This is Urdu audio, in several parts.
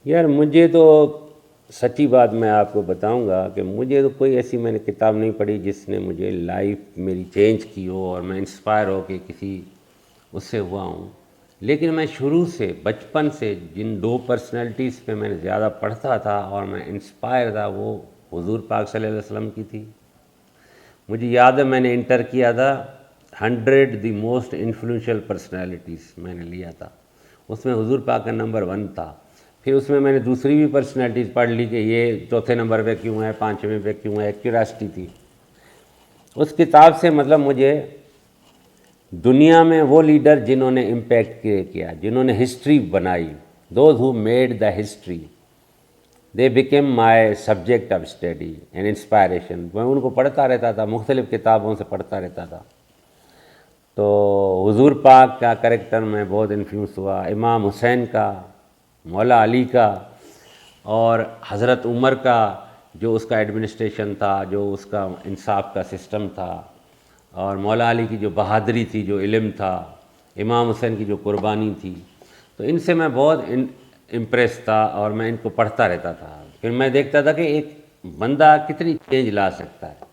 یار مجھے تو سچی بات میں آپ کو بتاؤں گا کہ مجھے تو کوئی ایسی میں نے کتاب نہیں پڑھی جس نے مجھے لائف میری چینج کی ہو اور میں انسپائر ہو کے کسی اس سے ہوا ہوں. لیکن میں شروع سے بچپن سے جن دو پرسنالٹیز پہ میں نے زیادہ پڑھتا تھا اور میں انسپائر تھا وہ حضور پاک صلی اللہ علیہ وسلم کی تھی. مجھے یاد ہے میں نے انٹر کیا تھا 100 دی موسٹ انفلوئنشل پرسنالٹیز میں نے لیا تھا. اس میں حضور پاک کا نمبر 1 تھا. پھر اس میں نے دوسری بھی پرسنالٹیز پڑھ لی کہ یہ چوتھے نمبر پہ کیوں ہے، پانچویں پہ کیوں ہے. ایک کیوریاسٹی تھی. اس کتاب سے مطلب مجھے دنیا میں وہ لیڈر جنہوں نے امپیکٹ کیا، جنہوں نے ہسٹری بنائی، those who made the history, they became my subject of study and inspiration. میں ان کو پڑھتا رہتا تھا، مختلف کتابوں سے پڑھتا رہتا تھا. تو حضور پاک کا کریکٹر میں بہت انفلوئنس ہوا، امام حسین کا، مولا علی کا، اور حضرت عمر کا جو اس کا ایڈمنسٹریشن تھا، جو اس کا انصاف کا سسٹم تھا، اور مولا علی کی جو بہادری تھی، جو علم تھا، امام حسین کی جو قربانی تھی. تو ان سے میں بہت امپریس تھا اور میں ان کو پڑھتا رہتا تھا. پھر میں دیکھتا تھا کہ ایک بندہ کتنی چینج لا سکتا ہے.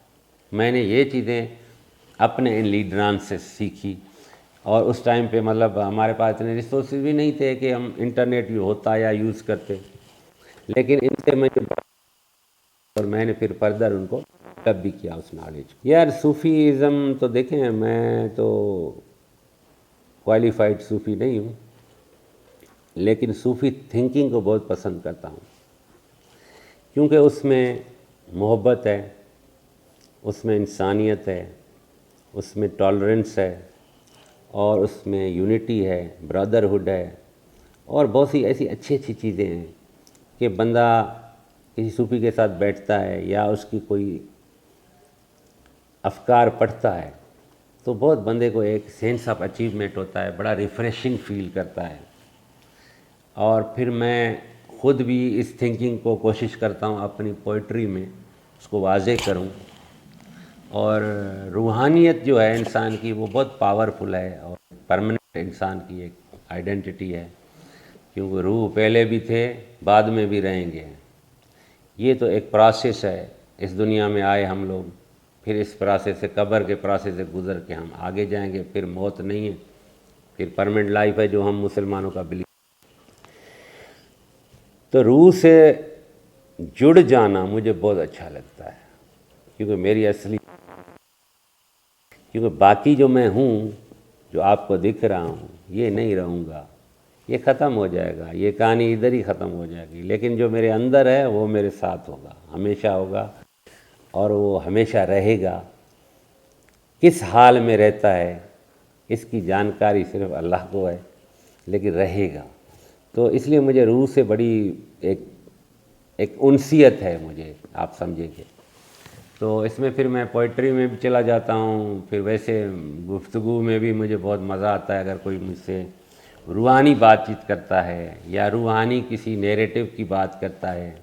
میں نے یہ چیزیں اپنے ان لیڈران سے سیکھی. اور اس ٹائم پہ مطلب ہمارے پاس اتنے ریسورسز بھی نہیں تھے کہ ہم انٹرنیٹ ہوتا یا یوز کرتے، لیکن ان سے میں اور میں نے پھر فردر ان کو ڈیولپ بھی کیا اس نالج. یار صوفیزم تو دیکھیں میں تو کوالیفائڈ صوفی نہیں ہوں، لیکن صوفی تھنکنگ کو بہت پسند کرتا ہوں، کیونکہ اس میں محبت ہے، اس میں انسانیت ہے، اس میں ٹالرنس ہے، اور اس میں یونٹی ہے، برادرہڈ ہے، اور بہت سی ایسی اچھی اچھی چیزیں ہیں کہ بندہ کسی صوفی کے ساتھ بیٹھتا ہے یا اس کی کوئی افکار پڑھتا ہے تو بہت بندے کو ایک سینس آف اچیومنٹ ہوتا ہے، بڑا ریفریشنگ فیل کرتا ہے. اور پھر میں خود بھی اس تھنکنگ کو کوشش کرتا ہوں اپنی پوئٹری میں اس کو واضح کروں. اور روحانیت جو ہے انسان کی وہ بہت پاورفل ہے اور پرماننٹ انسان کی ایک آئیڈینٹی ہے، کیونکہ روح پہلے بھی تھے، بعد میں بھی رہیں گے. یہ تو ایک پروسیس ہے. اس دنیا میں آئے ہم لوگ، پھر اس پروسیس سے قبر کے پروسیس سے گزر کے ہم آگے جائیں گے. پھر موت نہیں ہے، پھر پرماننٹ لائف ہے جو ہم مسلمانوں کا بلیف. تو روح سے جڑ جانا مجھے بہت اچھا لگتا ہے، کیونکہ میری اصلی کیونکہ باقی جو میں ہوں، جو آپ کو دکھ رہا ہوں، یہ نہیں رہوں گا، یہ ختم ہو جائے گا، یہ کہانی ادھر ہی ختم ہو جائے گی. لیکن جو میرے اندر ہے وہ میرے ساتھ ہوگا، ہمیشہ ہوگا، اور وہ ہمیشہ رہے گا. کس حال میں رہتا ہے اس کی جانکاری صرف اللہ کو ہے، لیکن رہے گا. تو اس لیے مجھے روح سے بڑی ایک انسیت ہے مجھے، آپ سمجھیں کہ. تو اس میں پھر میں پوئٹری میں بھی چلا جاتا ہوں. پھر ویسے گفتگو میں بھی مجھے بہت مزہ آتا ہے اگر کوئی مجھ سے روحانی بات چیت کرتا ہے یا روحانی کسی نیریٹو کی بات کرتا ہے